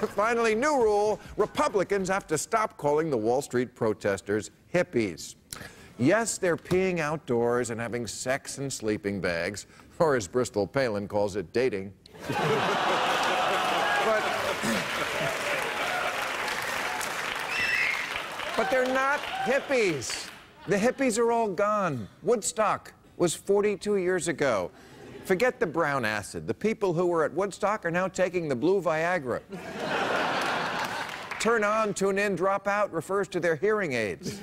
Finally, new rule, Republicans have to stop calling the Wall Street protesters hippies. Yes, they're peeing outdoors and having sex in sleeping bags, or as Bristol Palin calls it, dating. But they're not hippies. The hippies are all gone. Woodstock was 42 years ago. Forget the brown acid. The people who were at Woodstock are now taking the blue Viagra. Turn on, tune in, drop out refers to their hearing aids.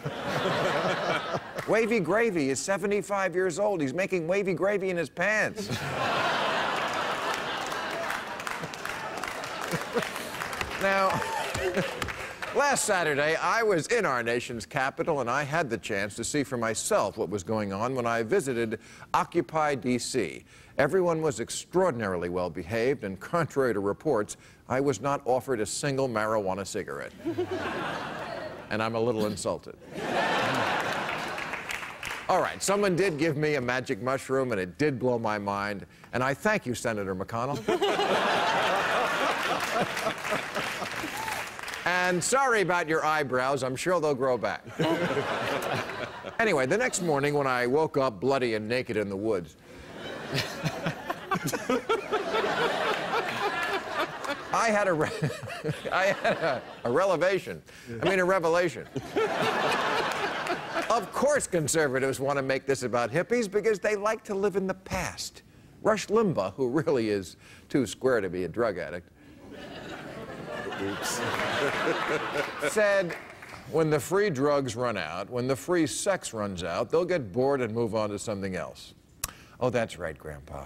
Wavy Gravy is 75 years old. He's making wavy gravy in his pants. Now, last Saturday, I was in our nation's capital, and I had the chance to see for myself what was going on when I visited Occupy D.C. Everyone was extraordinarily well behaved, and contrary to reports, I was not offered a single marijuana cigarette. And I'm a little insulted. All right, someone did give me a magic mushroom, and it did blow my mind. And I thank you, Senator McConnell. And sorry about your eyebrows. I'm sure they'll grow back. Anyway, the next morning when I woke up bloody and naked in the woods, I had a revelation. A revelation. Of course conservatives want to make this about hippies because they like to live in the past. Rush Limbaugh, who really is too square to be a drug addict, said, when the free drugs run out, when the free sex runs out, they'll get bored and move on to something else. Oh, that's right, Grandpa.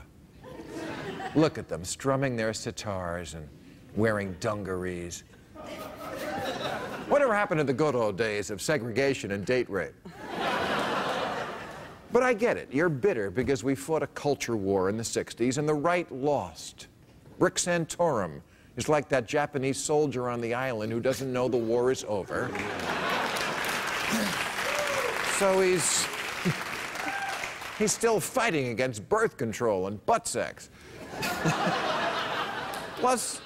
Look at them, strumming their sitars and wearing dungarees. Whatever happened to the good old days of segregation and date rape? But I get it. You're bitter because we fought a culture war in the 60s and the right lost. Rick Santorum is like that Japanese soldier on the island who doesn't know the war is over. So he's still fighting against birth control and butt sex. Plus,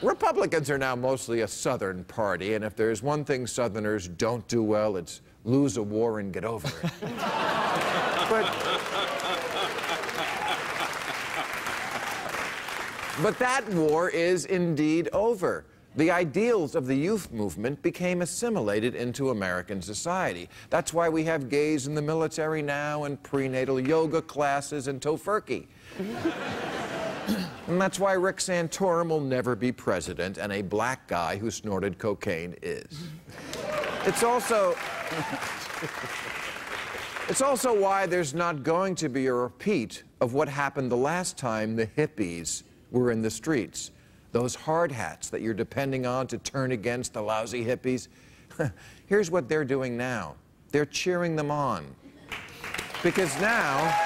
Republicans are now mostly a Southern party, and if there's one thing Southerners don't do well, it's lose a war and get over it. But that war is indeed over. The ideals of the youth movement became assimilated into American society. That's why we have gays in the military now, and prenatal yoga classes, and tofurkey. And that's why Rick Santorum will never be president, and a black guy who snorted cocaine is. It's also why there's not going to be a repeat of what happened the last time the hippies were in the streets. Those hard hats that you're depending on to turn against the lousy hippies. Here's what they're doing now. They're cheering them on. Because now...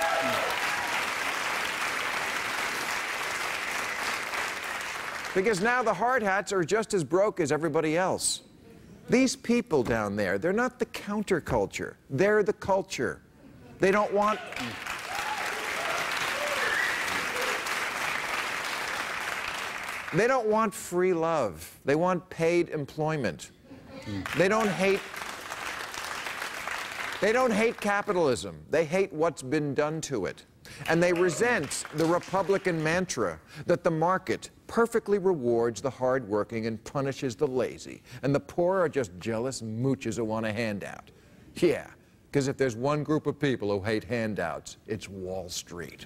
Because now the hard hats are just as broke as everybody else. These people down there, they're not the counterculture. They're the culture. They don't want... They don't want free love. They want paid employment. They don't hate capitalism. They hate what's been done to it. And they resent the Republican mantra that the market perfectly rewards the hardworking and punishes the lazy, and the poor are just jealous mooches who want a handout. Yeah, because if there's one group of people who hate handouts, it's Wall Street.